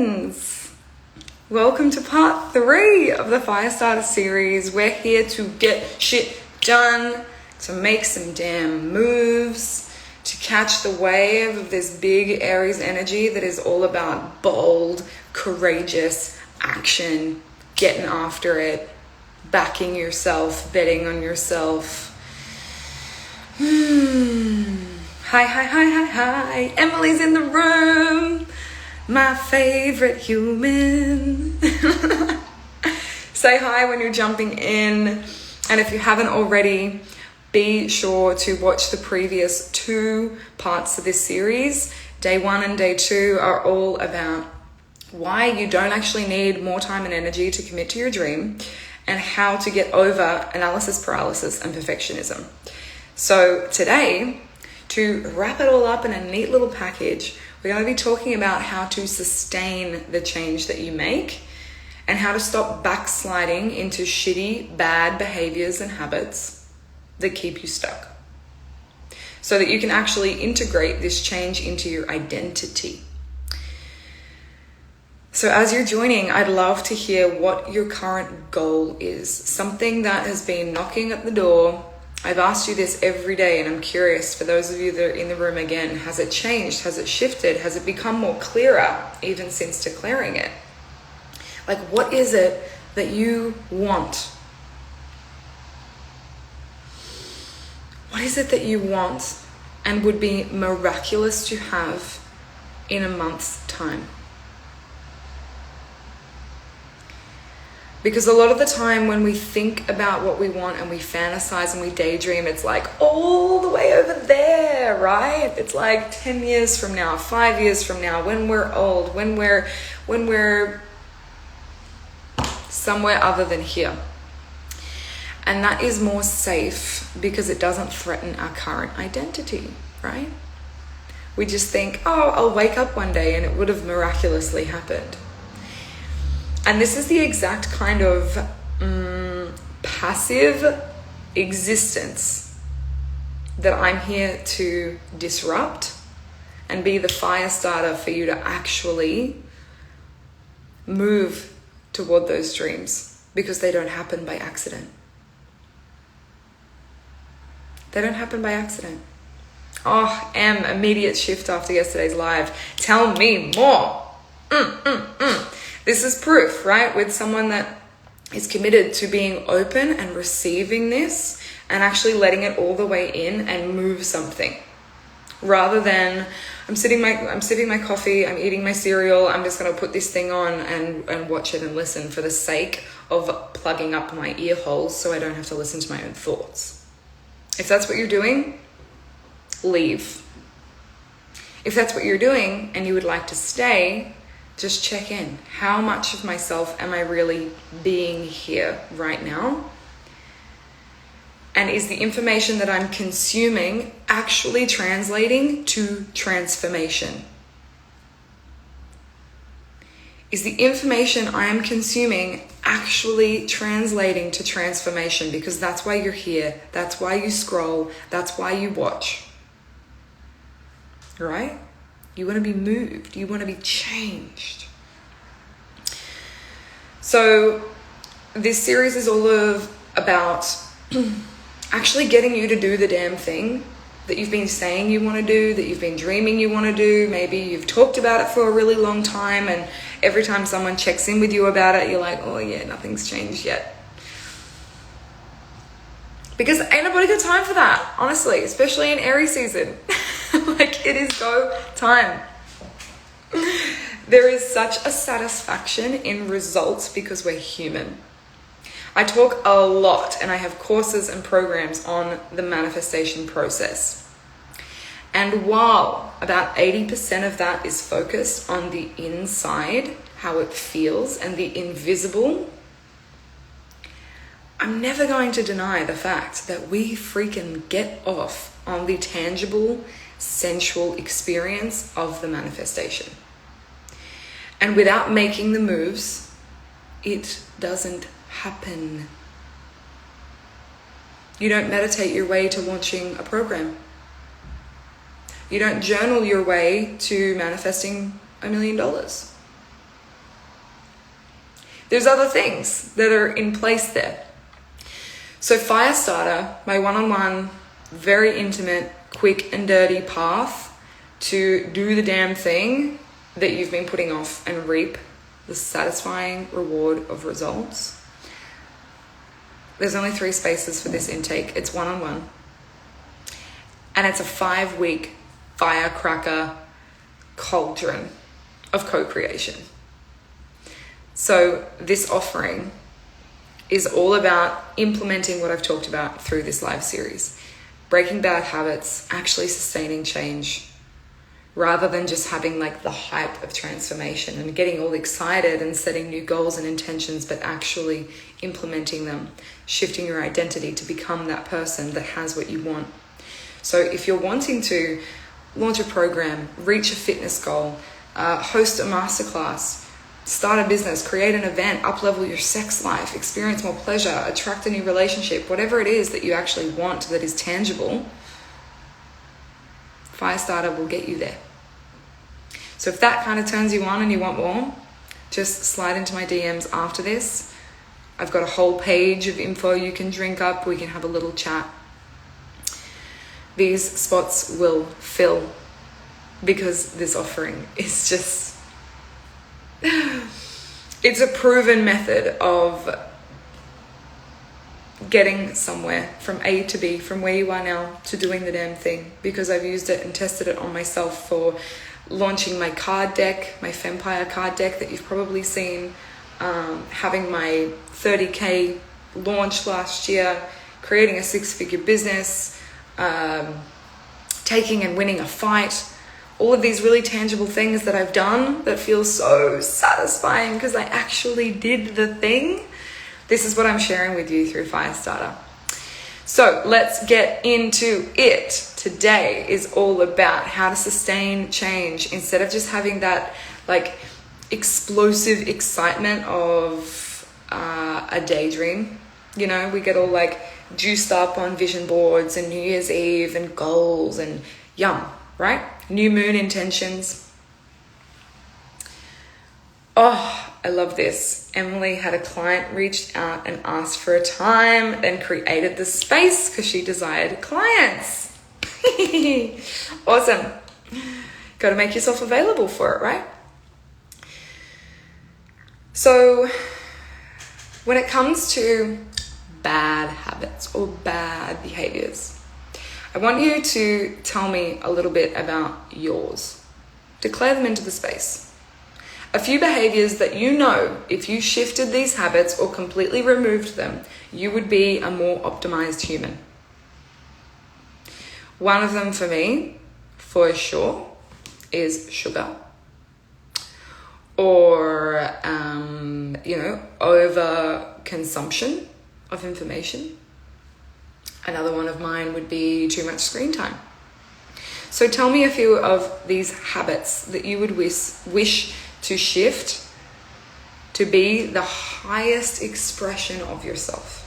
friends! Welcome to part 3 of the Firestarter series. We're here to get shit done, to make some damn moves, to catch the wave of this big Aries energy that is all about bold, courageous action, getting after it, backing yourself, betting on yourself. Hi. Emily's in the room. My favorite human. Say hi when you're jumping in. And if you haven't already, be sure to watch the previous 2 parts of this series. Day 1 and day 2 are all about why you don't actually need more time and energy to commit to your dream and how to get over analysis paralysis and perfectionism. So today, to wrap it all up in a neat little package, we're going to be talking about how to sustain the change that you make and how to stop backsliding into shitty, bad behaviors and habits that keep you stuck so that you can actually integrate this change into your identity. So as you're joining, I'd love to hear what your current goal is, something that has been knocking at the door. I've asked you this every day, and I'm curious, for those of you that are in the room again, has it changed? Has it shifted? Has it become more clearer even since declaring it? Like, what is it that you want? What is it that you want and would be miraculous to have in a month's time? Because a lot of the time when we think about what we want and we fantasize and we daydream, it's like all the way over there, right? It's like 10 years from now, 5 years from now, when we're old, when we're somewhere other than here. And that is more safe because it doesn't threaten our current identity, right? We just think, oh, I'll wake up one day and it would have miraculously happened. And this is the exact kind of passive existence that I'm here to disrupt and be the fire starter for you to actually move toward those dreams, because they don't happen by accident. They don't happen by accident. Oh, immediate shift after yesterday's live. Tell me more. This is proof, right? With someone that is committed to being open and receiving this and actually letting it all the way in and move something. Rather than I'm sipping my coffee, I'm eating my cereal, I'm just going to put this thing on and watch it and listen for the sake of plugging up my ear holes so I don't have to listen to my own thoughts. If that's what you're doing, leave. If that's what you're doing and you would like to stay, just check in. How much of myself am I really being here right now? And is the information that I'm consuming actually translating to transformation? Is the information I am consuming actually translating to transformation? Because that's why you're here. That's why you scroll. That's why you watch. Right? You want to be moved. You want to be changed. So this series is all about actually getting you to do the damn thing that you've been saying you want to do, that you've been dreaming you want to do. Maybe you've talked about it for a really long time, and every time someone checks in with you about it, you're like, oh yeah, nothing's changed yet. Because ain't nobody got time for that, honestly, especially in Aries season. Like, it is go time. There is such a satisfaction in results because we're human. I talk a lot and I have courses and programs on the manifestation process. And while about 80% of that is focused on the inside, how it feels, and the invisible, I'm never going to deny the fact that we freaking get off on the tangible, sensual experience of the manifestation. And without making the moves, it doesn't happen. You don't meditate your way to launching a program. You don't journal your way to manifesting $1 million. There's other things that are in place there. So Firestarter, my one-on-one, very intimate, quick and dirty path to do the damn thing that you've been putting off and reap the satisfying reward of results. There's only 3 spaces for this intake. It's one-on-one. And it's a 5-week firecracker cauldron of co-creation. So this offering is all about implementing what I've talked about through this live series. Breaking bad habits, actually sustaining change, rather than just having like the hype of transformation and getting all excited and setting new goals and intentions, but actually implementing them, shifting your identity to become that person that has what you want. So if you're wanting to launch a program, reach a fitness goal, host a masterclass, start a business, create an event, up-level your sex life, experience more pleasure, attract a new relationship, whatever it is that you actually want that is tangible, Firestarter will get you there. So if that kind of turns you on and you want more, just slide into my DMs after this. I've got a whole page of info you can drink up. We can have a little chat. These spots will fill because this offering is just... it's a proven method of getting somewhere from A to B, from where you are now to doing the damn thing, because I've used it and tested it on myself for launching my card deck, my Fempire card deck that you've probably seen, having my 30K launch last year, creating a 6-figure business, taking and winning a fight. All of these really tangible things that I've done that feel so satisfying because I actually did the thing. This is what I'm sharing with you through Firestarter. So let's get into it. Today is all about how to sustain change instead of just having that like explosive excitement of a daydream. You know, we get all like juiced up on vision boards and New Year's Eve and goals and yum, right? New moon intentions. Oh, I love this. Emily had a client reached out and asked for a time, then created the space because she desired clients. Awesome. Got to make yourself available for it, right? So when it comes to bad habits or bad behaviors, I want you to tell me a little bit about yours. Declare them into the space. A few behaviors that you know, if you shifted these habits or completely removed them, you would be a more optimized human. One of them for me, for sure, is sugar. Or, over consumption of information. Another one of mine would be too much screen time. So tell me a few of these habits that you would wish to shift to be the highest expression of yourself.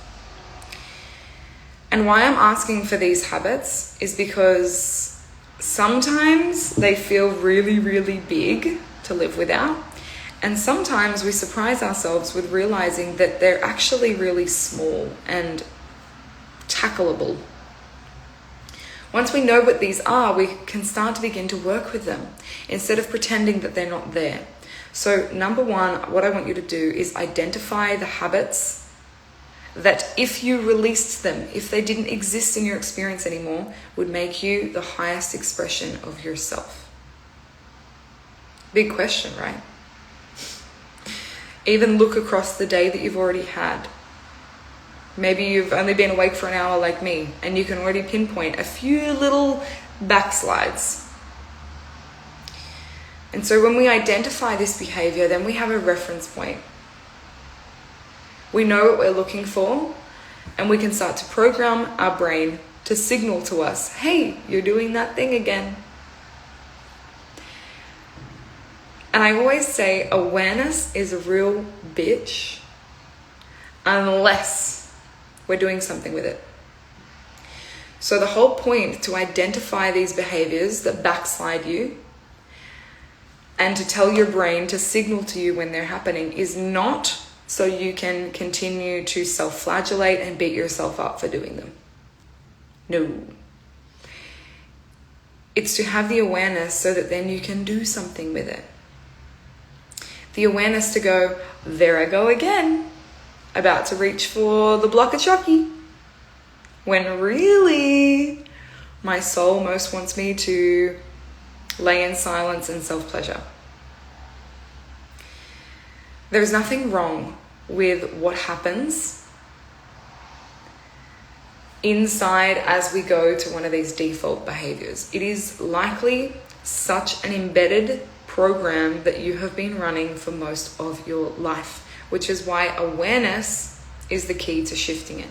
And why I'm asking for these habits is because sometimes they feel really, really big to live without. And sometimes we surprise ourselves with realizing that they're actually really small and tackleable. Once we know what these are, we can start to begin to work with them instead of pretending that they're not there. So number one, what I want you to do is identify the habits that if you released them, if they didn't exist in your experience anymore, would make you the highest expression of yourself. Big question, right? Even look across the day that you've already had. Maybe you've only been awake for an hour like me, and you can already pinpoint a few little backslides. And so when we identify this behavior, then we have a reference point. We know what we're looking for, and we can start to program our brain to signal to us, hey, you're doing that thing again. And I always say awareness is a real bitch unless we're doing something with it. So the whole point to identify these behaviors that backslide you and to tell your brain to signal to you when they're happening is not so you can continue to self-flagellate and beat yourself up for doing them. No. It's to have the awareness so that then you can do something with it. The awareness to go, there I go again, about to reach for the block of Chucky. When really, my soul most wants me to lay in silence and self-pleasure. There's nothing wrong with what happens inside as we go to one of these default behaviors. It is likely such an embedded program that you have been running for most of your life, which is why awareness is the key to shifting it.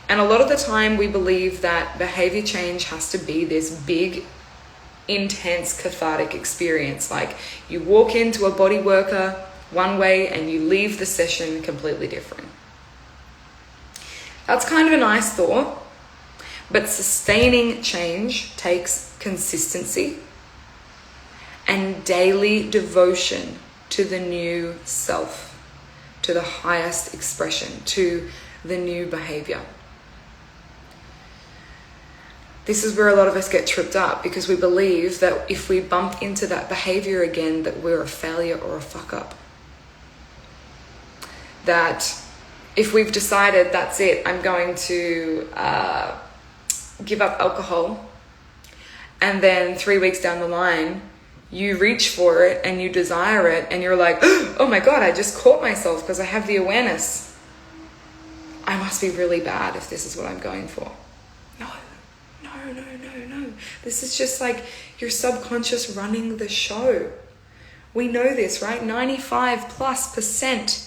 And a lot of the time we believe that behavior change has to be this big, intense, cathartic experience. Like you walk into a body worker one way and you leave the session completely different. That's kind of a nice thought, but sustaining change takes consistency and daily devotion to the new self, to the highest expression, to the new behavior. This is where a lot of us get tripped up, because we believe that if we bump into that behavior again, that we're a failure or a fuck up. That if we've decided that's it, I'm going to give up alcohol, and then 3 weeks down the line, you reach for it and you desire it and you're like, oh my God, I just caught myself because I have the awareness. I must be really bad if this is what I'm going for. No. This is just like your subconscious running the show. We know this, right? 95+%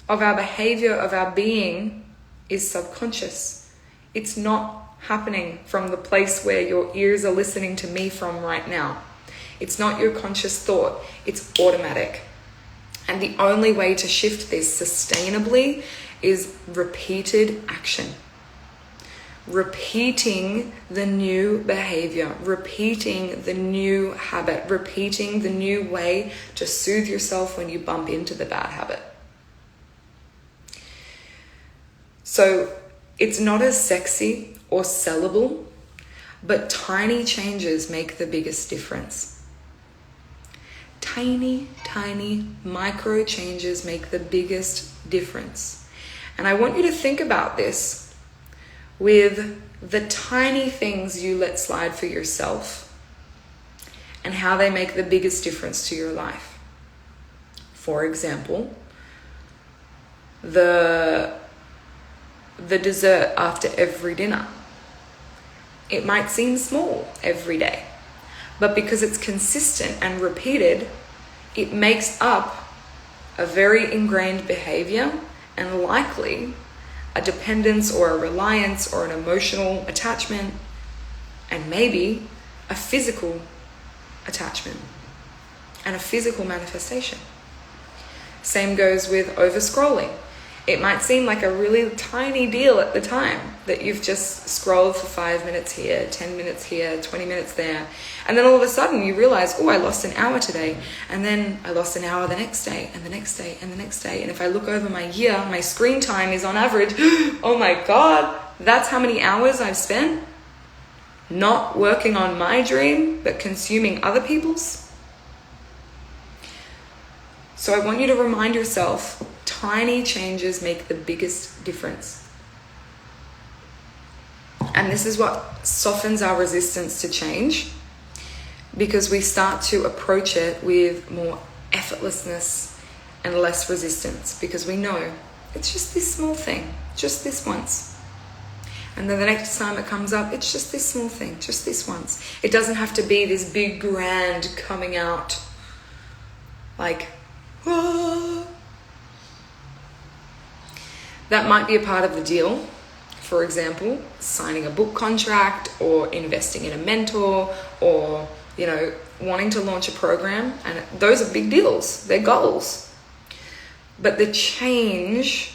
of our behavior, of our being is subconscious. It's not happening from the place where your ears are listening to me from right now. It's not your conscious thought, it's automatic. And the only way to shift this sustainably is repeated action. Repeating the new behavior, repeating the new habit, repeating the new way to soothe yourself when you bump into the bad habit. So it's not as sexy or sellable, but tiny changes make the biggest difference. Tiny micro changes make the biggest difference. And I want you to think about this with the tiny things you let slide for yourself and how they make the biggest difference to your life. For example, the dessert after every dinner. It might seem small every day, but because it's consistent and repeated, it makes up a very ingrained behavior and likely a dependence or a reliance or an emotional attachment, and maybe a physical attachment and a physical manifestation. Same goes with over-scrolling. It might seem like a really tiny deal at the time that you've just scrolled for 5 minutes here, 10 minutes here, 20 minutes there. And then all of a sudden you realize, oh, I lost an hour today. And then I lost an hour the next day and the next day and the next day. And if I look over my year, my screen time is on average, oh my God, that's how many hours I've spent not working on my dream, but consuming other people's. So I want you to remind yourself, tiny changes make the biggest difference. And this is what softens our resistance to change, because we start to approach it with more effortlessness and less resistance, because we know it's just this small thing, just this once. And then the next time it comes up, it's just this small thing, just this once. It doesn't have to be this big grand coming out like, whoa. That might be a part of the deal. For example, signing a book contract or investing in a mentor or, wanting to launch a program. And those are big deals. They're goals. But the change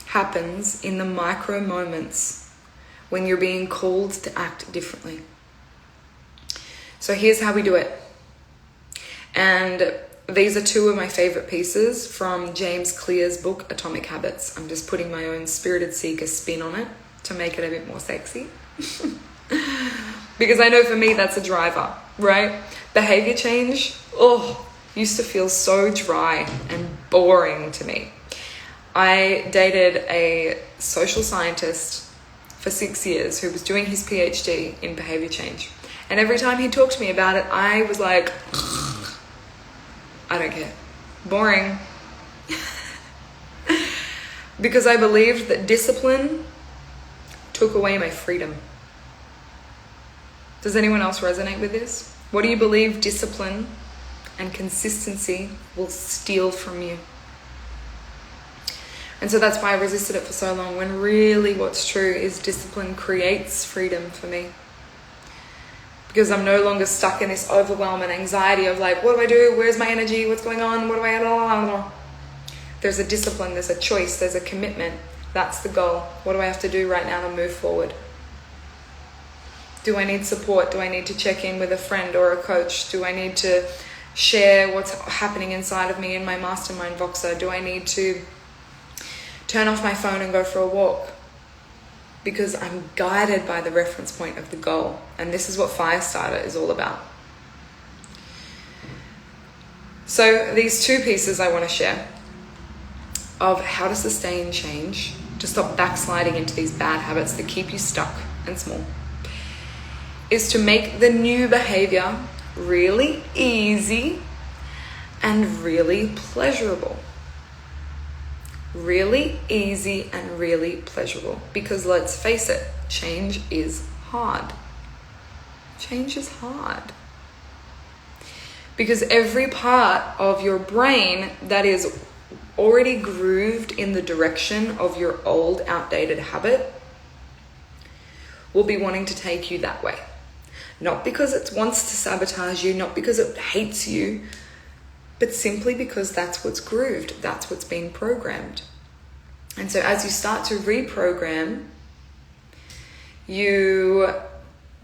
happens in the micro moments when you're being called to act differently. So here's how we do it. And these are two of my favorite pieces from James Clear's book, Atomic Habits. I'm just putting my own spirited seeker spin on it to make it a bit more sexy. Because I know for me, that's a driver, right? Behavior change, used to feel so dry and boring to me. I dated a social scientist for 6 years who was doing his PhD in behavior change. And every time he talked to me about it, I was like, I don't care. Boring. Because I believed that discipline took away my freedom. Does anyone else resonate with this? What do you believe discipline and consistency will steal from you? And so that's why I resisted it for so long, when really what's true is discipline creates freedom for me. Because I'm no longer stuck in this overwhelm and anxiety of like, what do I do? Where's my energy? What's going on? What do I... There's a discipline, there's a choice, there's a commitment. That's the goal. What do I have to do right now to move forward? Do I need support? Do I need to check in with a friend or a coach? Do I need to share what's happening inside of me in my mastermind Voxer? Do I need to turn off my phone and go for a walk? Because I'm guided by the reference point of the goal. And this is what Firestarter is all about. So these two pieces I want to share of how to sustain change, to stop backsliding into these bad habits that keep you stuck and small, is to make the new behavior really easy and really pleasurable. Really easy and really pleasurable. Because let's face it, change is hard. Change is hard. Because every part of your brain that is already grooved in the direction of your old, outdated habit will be wanting to take you that way. Not because it wants to sabotage you, not because it hates you, but simply because that's what's grooved, that's what's been programmed. And so as you start to reprogram, you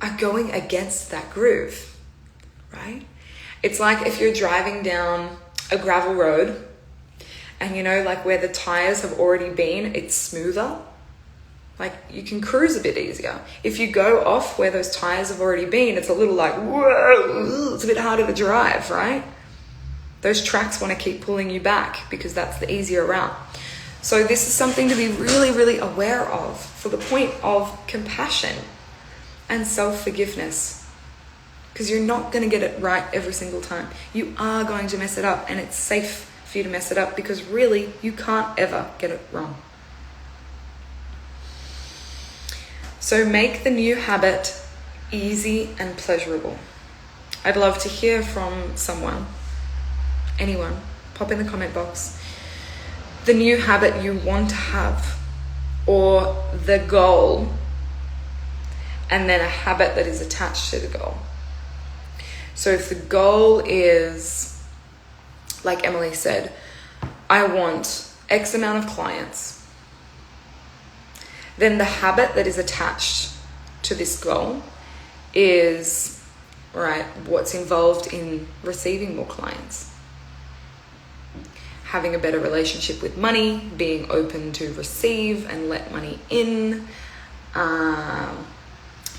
are going against that groove, right? It's like if you're driving down a gravel road and you know, like where the tires have already been, it's smoother. Like you can cruise a bit easier. If you go off where those tires have already been, it's a little like, whoa, it's a bit harder to drive, right? Those tracks want to keep pulling you back because that's the easier route. So this is something to be really, really aware of for the point of compassion and self-forgiveness. Because you're not going to get it right every single time. You are going to mess it up, and it's safe for you to mess it up because really you can't ever get it wrong. So make the new habit easy and pleasurable. I'd love to hear from someone, anyone, pop in the comment box, the new habit you want to have or the goal, and then a habit that is attached to the goal. So if the goal is, like Emily said, I want X amount of clients, then the habit that is attached to this goal is, right, what's involved in receiving more clients. Having a better relationship with money, being open to receive and let money in,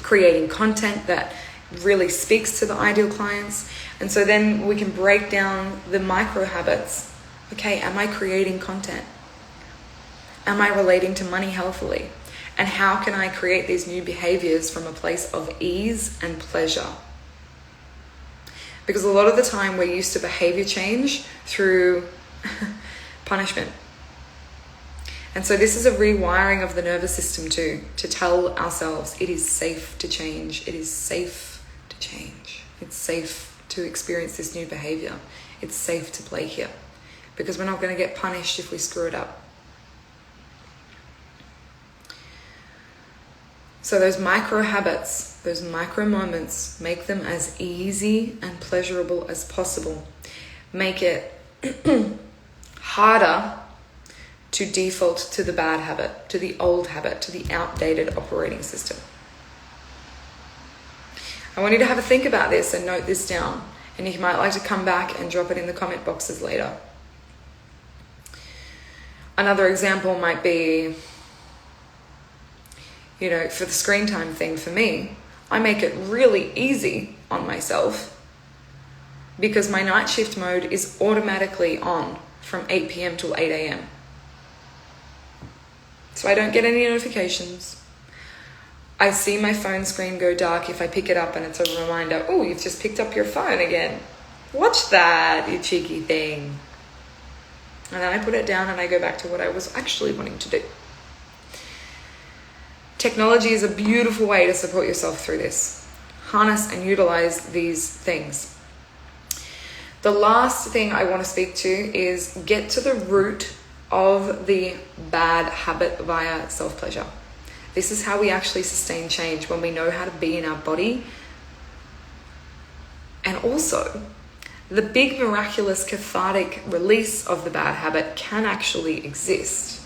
creating content that really speaks to the ideal clients. And so then we can break down the micro habits. Okay, am I creating content? Am I relating to money healthily? And how can I create these new behaviors from a place of ease and pleasure? Because a lot of the time we're used to behavior change through punishment. And so this is a rewiring of the nervous system too, to tell ourselves it is safe to change. It is safe to change. It's safe to experience this new behavior. It's safe to play here because we're not going to get punished if we screw it up. So those micro habits, those micro moments, make them as easy and pleasurable as possible. Make it harder to default to the bad habit, to the old habit, to the outdated operating system. I want you to have a think about this and note this down. And you might like to come back and drop it in the comment boxes later. Another example might be, you know, for the screen time thing for me, I make it really easy on myself because my night shift mode is automatically on from 8 p.m. till 8 a.m. So I don't get any notifications. I see my phone screen go dark if I pick it up and it's a reminder, oh, you've just picked up your phone again. Watch that, you cheeky thing. And then I put it down and I go back to what I was actually wanting to do. Technology is a beautiful way to support yourself through this. Harness and utilize these things. The last thing I want to speak to is get to the root of the bad habit via self-pleasure. This is how we actually sustain change, when we know how to be in our body. And also, the big miraculous cathartic release of the bad habit can actually exist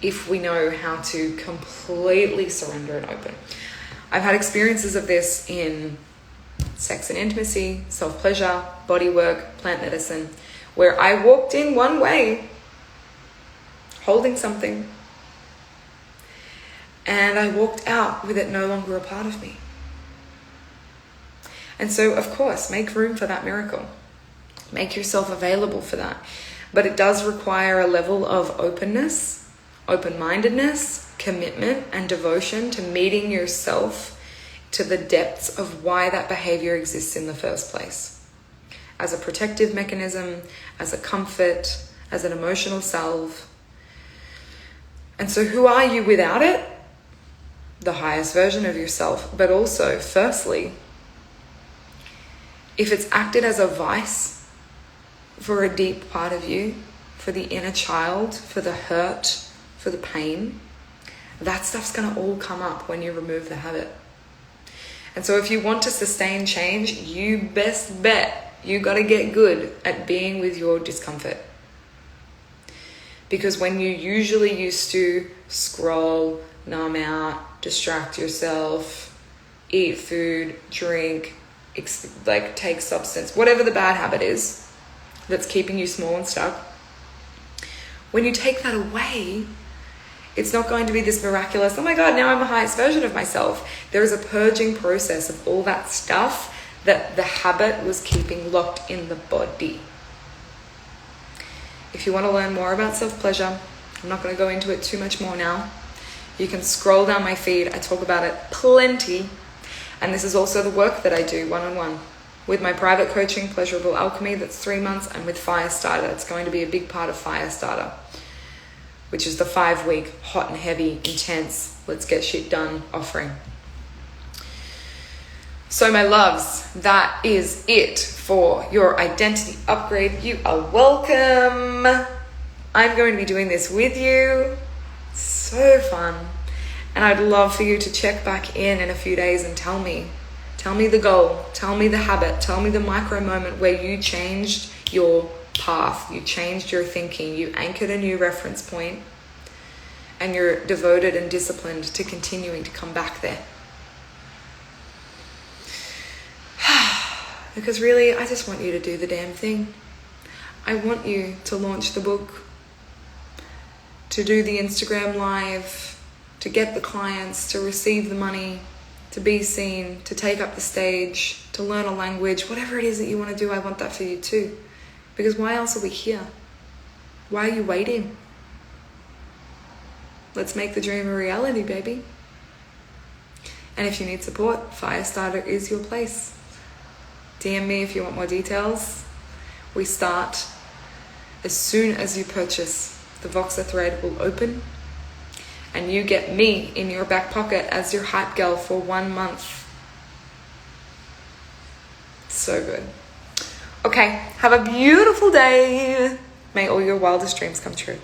if we know how to completely surrender and open. I've had experiences of this in sex and intimacy, self-pleasure, body work, plant medicine, where I walked in one way, holding something, and I walked out with it no longer a part of me. And so, of course, make room for that miracle. Make yourself available for that. But it does require a level of openness, open-mindedness, commitment, and devotion to meeting yourself to the depths of why that behavior exists in the first place. As a protective mechanism, as a comfort, as an emotional salve. And so who are you without it? The highest version of yourself. But also, firstly, if it's acted as a vice for a deep part of you, for the inner child, for the hurt, for the pain, that stuff's going to all come up when you remove the habit. And so if you want to sustain change, you best bet you got to get good at being with your discomfort. Because when you usually used to scroll, numb out, distract yourself, eat food, drink, take substance, whatever the bad habit is that's keeping you small and stuck, when you take that away, it's not going to be this miraculous, oh my God, now I'm the highest version of myself. There is a purging process of all that stuff that the habit was keeping locked in the body. If you want to learn more about self-pleasure, I'm not going to go into it too much more now. You can scroll down my feed. I talk about it plenty. And this is also the work that I do one-on-one with my private coaching, Pleasurable Alchemy, that's 3 months, and with Firestarter. It's going to be a big part of Firestarter, which is the 5-week hot and heavy, intense, let's get shit done offering. So my loves, that is it for your identity upgrade. You are welcome. I'm going to be doing this with you. So fun. And I'd love for you to check back in a few days and tell me the goal, tell me the habit, tell me the micro moment where you changed your path, you changed your thinking, you anchored a new reference point, and you're devoted and disciplined to continuing to come back there. Because really, I just want you to do the damn thing. I want you to launch the book, to do the Instagram live, to get the clients, to receive the money, to be seen, to take up the stage, to learn a language, whatever it is that you want to do, I want that for you too. Because why else are we here? Why are you waiting? Let's make the dream a reality, baby. And if you need support, Firestarter is your place. DM me if you want more details. We start as soon as you purchase. The Voxer thread will open and you get me in your back pocket as your hype girl for 1 month. So good. Okay, have a beautiful day. May all your wildest dreams come true.